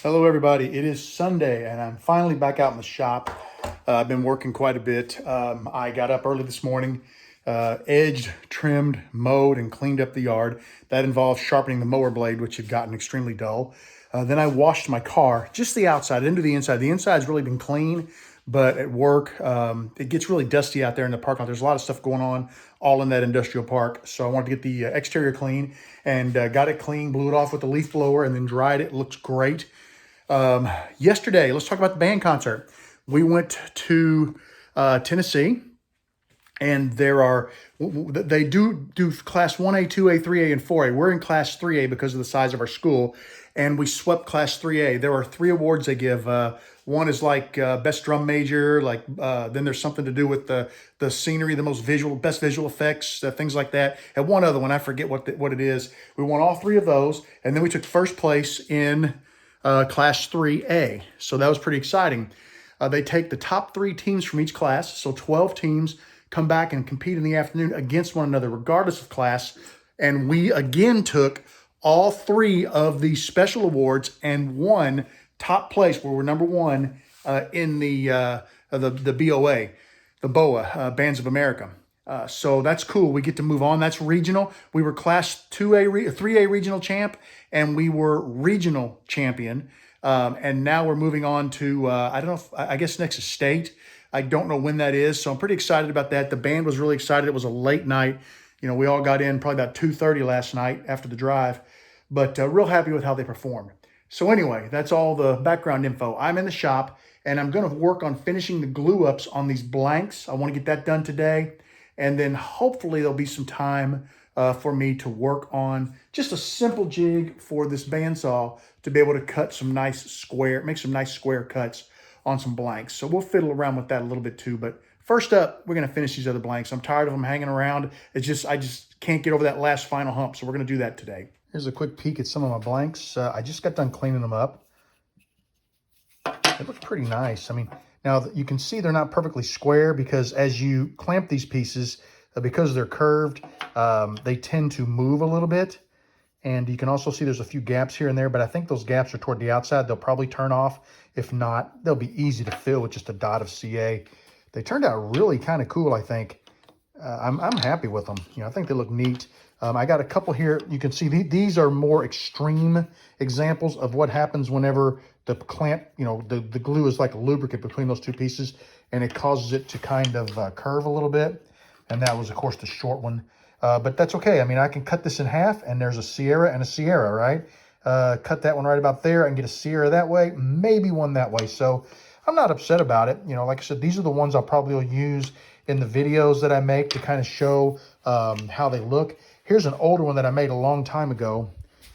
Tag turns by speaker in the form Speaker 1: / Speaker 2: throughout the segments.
Speaker 1: Hello, everybody. It is Sunday, and I'm finally back out in the shop. I've been working quite a bit. I got up early this morning, edged, trimmed, mowed, and cleaned up the yard. That involves sharpening the mower blade, which had gotten extremely dull. Then I washed my car, just the outside, into the inside. The inside's really been clean, but at work, it gets really dusty out there in the parking lot. There's a lot of stuff going on all in that industrial park. So I wanted to get the exterior clean and got it clean, blew it off with the leaf blower, and then dried it. Looks great. Yesterday, let's talk about the band concert. We went to Tennessee, and they do class 1A, 2A, 3A, and 4A. We're in class 3A because of the size of our school, and we swept class 3A. There are three awards they give. One is like best drum major, then there's something to do with the scenery, the best visual effects, things like that. And one other one, I forget what it is. We won all three of those, and then we took first place in Class 3A. So that was pretty exciting. They take the top three teams from each class. So 12 teams come back and compete in the afternoon against one another, regardless of class. And we again took all three of these special awards and won top place, where we're number one in the BOA, the BOA, Bands of America. So that's cool. We get to move on. That's regional. We were class 3A regional champ, and we were regional champion. And now we're moving on to, I don't know, I guess next is state. I don't know when that is. So I'm pretty excited about that. The band was really excited. It was a late night. We all got in probably about 2:30 last night after the drive, but real happy with how they performed. So anyway, that's all the background info. I'm in the shop, and I'm going to work on finishing the glue ups on these blanks. I want to get that done today. And then hopefully there'll be some time for me to work on just a simple jig for this bandsaw to be able to make some nice square cuts on some blanks. So we'll fiddle around with that a little bit too. But first up, we're going to finish these other blanks. I'm tired of them hanging around. I just can't get over that last final hump. So we're going to do that today. Here's a quick peek at some of my blanks. I just got done cleaning them up. It looks pretty nice. I mean, now you can see they're not perfectly square because as you clamp these pieces, because they're curved, they tend to move a little bit. And you can also see there's a few gaps here and there, but I think those gaps are toward the outside. They'll probably turn off. If not, they'll be easy to fill with just a dot of CA. They turned out really kind of cool, I think. I'm happy with them. I think they look neat. I got a couple here. You can see these are more extreme examples of what happens whenever the clamp, the glue is like a lubricant between those two pieces, and it causes it to kind of curve a little bit. And that was, of course, the short one. But that's okay. I mean, I can cut this in half, and there's a Sierra and a Sierra, right? Cut that one right about there and get a Sierra that way, maybe one that way. So I'm not upset about it. Like I said, these are the ones I'll probably use in the videos that I make to kind of show how they look. Here's an older one that I made a long time ago.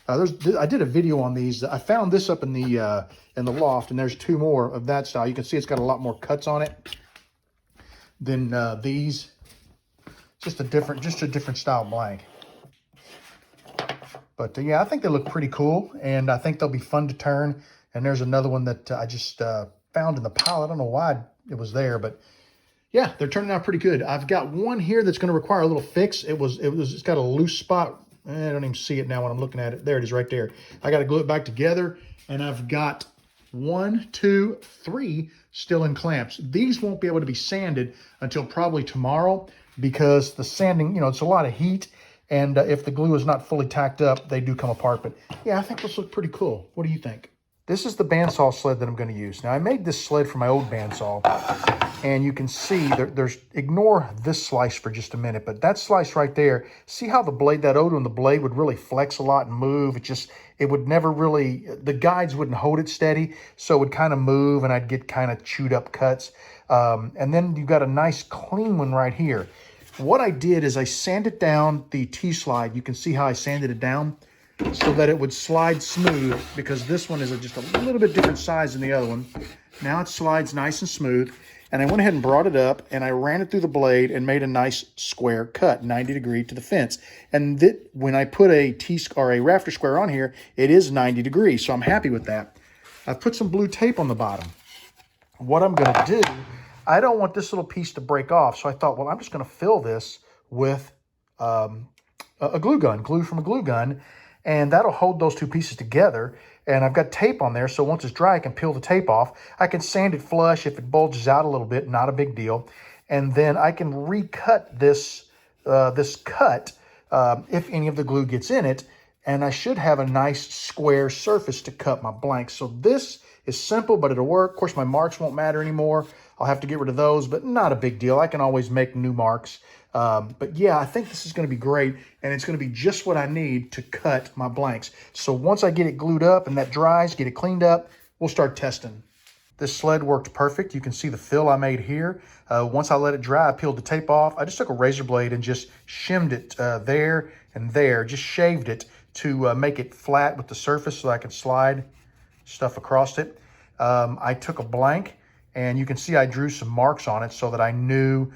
Speaker 1: I did a video on these. I found this up in the loft, and there's two more of that style. You can see it's got a lot more cuts on it than these. Just a different style blank. But yeah, I think they look pretty cool, and I think they'll be fun to turn. And there's another one that I just found in the pile. I don't know why it was there, but yeah, they're turning out pretty good. I've got one here that's going to require a little fix. It's got a loose spot. I don't even see it now when I'm looking at it. There it is right there. I got to glue it back together, and I've got 1, 2, 3 still in clamps. These won't be able to be sanded until probably tomorrow because the sanding, it's a lot of heat, and if the glue is not fully tacked up, they do come apart. But yeah, I think this looks pretty cool. What do you think? This is the bandsaw sled that I'm going to use. Now, I made this sled for my old bandsaw, and you can see ignore this slice for just a minute, but that slice right there, see how that odor in the blade would really flex a lot and move? It would never really, the guides wouldn't hold it steady, so it would kind of move, and I'd get kind of chewed up cuts. And then you've got a nice clean one right here. What I did is I sanded down the T-slide. You can see how I sanded it down so that it would slide smooth, because this one is just a little bit different size than the other one. Now it slides nice and smooth. And I went ahead and brought it up, and I ran it through the blade and made a nice square cut, 90 degree to the fence. And when I put a rafter square on here, it is 90 degrees, so I'm happy with that. I've put some blue tape on the bottom. What I'm going to do, I don't want this little piece to break off, so I thought, well, I'm just going to fill this with a glue from a glue gun, and that'll hold those two pieces together. And I've got tape on there, so once it's dry, I can peel the tape off. I can sand it flush if it bulges out a little bit, not a big deal. And then I can recut this, this cut if any of the glue gets in it. And I should have a nice square surface to cut my blanks. So this is simple, but it'll work. Of course, my marks won't matter anymore. I'll have to get rid of those, but not a big deal. I can always make new marks. But yeah, I think this is going to be great, and it's going to be just what I need to cut my blanks. So once I get it glued up and that dries, get it cleaned up, we'll start testing. This sled worked perfect. You can see the fill I made here. Once I let it dry, I peeled the tape off. I just took a razor blade and just shimmed it there and there, just shaved it to make it flat with the surface so I could slide stuff across it. I took a blank, and you can see I drew some marks on it so that I knew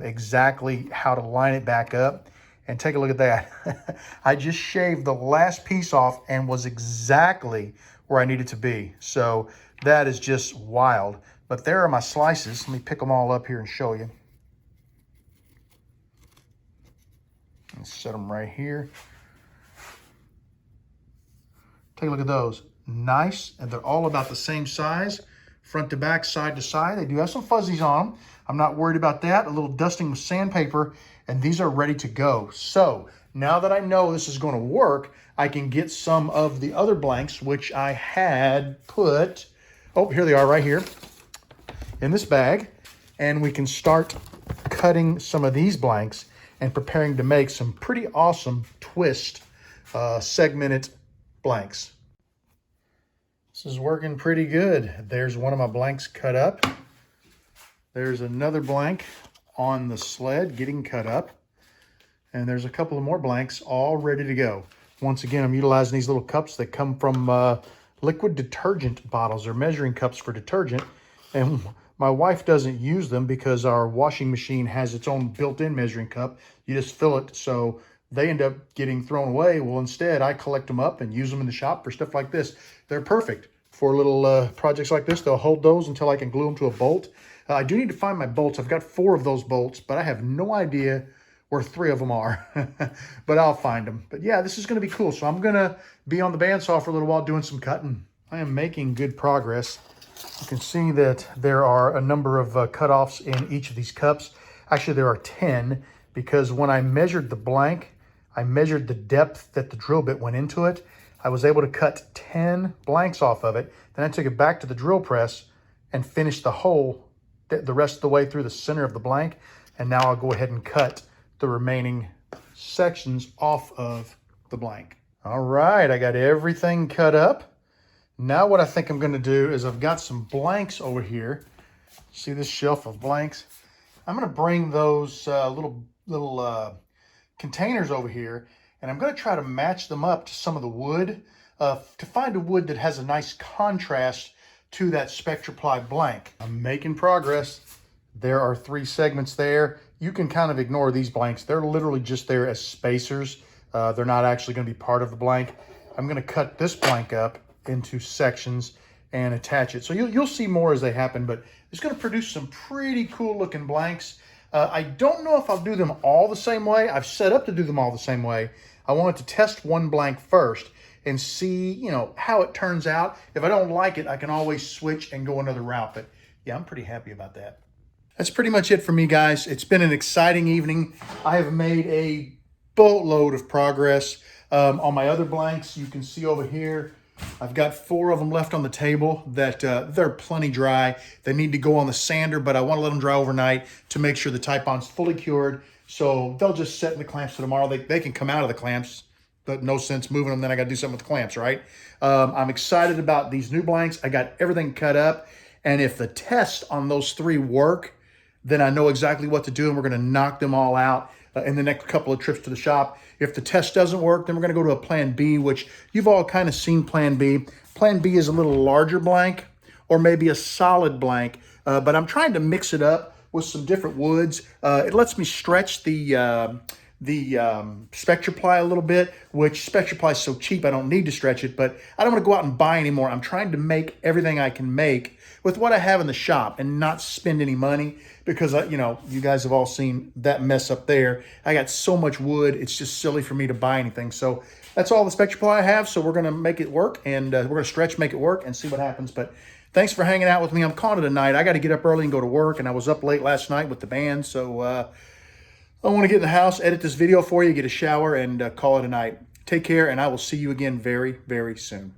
Speaker 1: exactly how to line it back up. And take a look at that. I just shaved the last piece off and was exactly where I needed to be. So that is just wild. But there are my slices. Let me pick them all up here and show you. Let's set them right here. Take a look at those. Nice, and they're all about the same size, front to back, side to side. They do have some fuzzies on them. I'm not worried about that. A little dusting with sandpaper, and these are ready to go. So now that I know this is going to work, I can get some of the other blanks, which I had put, oh, here they are right here in this bag. And we can start cutting some of these blanks and preparing to make some pretty awesome twist segmented blanks. This is working pretty good. There's one of my blanks cut up. There's another blank on the sled getting cut up. And there's a couple of more blanks all ready to go. Once again, I'm utilizing these little cups that come from liquid detergent bottles. They're measuring cups for detergent. And my wife doesn't use them because our washing machine has its own built-in measuring cup. You just fill it, so they end up getting thrown away. Well, instead, I collect them up and use them in the shop for stuff like this. They're perfect for little projects like this. They'll hold those until I can glue them to a bolt. I do need to find my bolts. I've got 4 of those bolts, but I have no idea where 3 of them are. But I'll find them. But yeah, this is going to be cool. So I'm going to be on the bandsaw for a little while doing some cutting. I am making good progress. You can see that there are a number of cutoffs in each of these cups. Actually, there are 10, because when I measured the blank, I measured the depth that the drill bit went into it. I was able to cut 10 blanks off of it. Then I took it back to the drill press and finished the hole the rest of the way through the center of the blank. And now I'll go ahead and cut the remaining sections off of the blank. All right, I got everything cut up. Now what I think I'm gonna do is I've got some blanks over here. See this shelf of blanks? I'm gonna bring those little containers over here, and I'm gonna try to match them up to some of the wood to find a wood that has a nice contrast to that spectroply blank. I'm making progress. There are 3 segments there. You can kind of ignore these blanks. They're literally just there as spacers. They're not actually gonna be part of the blank. I'm gonna cut this blank up into sections and attach it. So you'll see more as they happen, but it's gonna produce some pretty cool looking blanks. I don't know if I'll do them all the same way. I've set up to do them all the same way. I wanted to test one blank first and see, you know, how it turns out. If I don't like it, I can always switch and go another route. But yeah, I'm pretty happy about that. That's pretty much it for me, guys. It's been an exciting evening. I have made a boatload of progress on my other blanks. You can see over here, I've got 4 of them left on the table that they're plenty dry. They need to go on the sander, but I want to let them dry overnight to make sure the Typon's fully cured. So they'll just set in the clamps for tomorrow. They can come out of the clamps, but no sense moving them. Then I got to do something with the clamps, right? I'm excited about these new blanks. I got everything cut up. And if the tests on those 3 work, then I know exactly what to do, and we're going to knock them all out in the next couple of trips to the shop. If the test doesn't work, then we're going to go to a plan B, which you've all kind of seen plan B. Plan B is a little larger blank or maybe a solid blank, but I'm trying to mix it up with some different woods. It lets me stretch the spectroply a little bit, which spectroply is so cheap I don't need to stretch it, but I don't want to go out and buy anymore. I'm trying to make everything I can make with what I have in the shop and not spend any money, because you know, you guys have all seen that mess up there. I got so much wood, it's just silly for me to buy anything. So that's all the spectroply I have. So we're going to make it work, and we're going to stretch, make it work, and see what happens. But thanks for hanging out with me. I'm calling it a night. I got to get up early and go to work, and I was up late last night with the band. So I want to get in the house, edit this video for you, get a shower, and call it a night. Take care, and I will see you again very, very soon.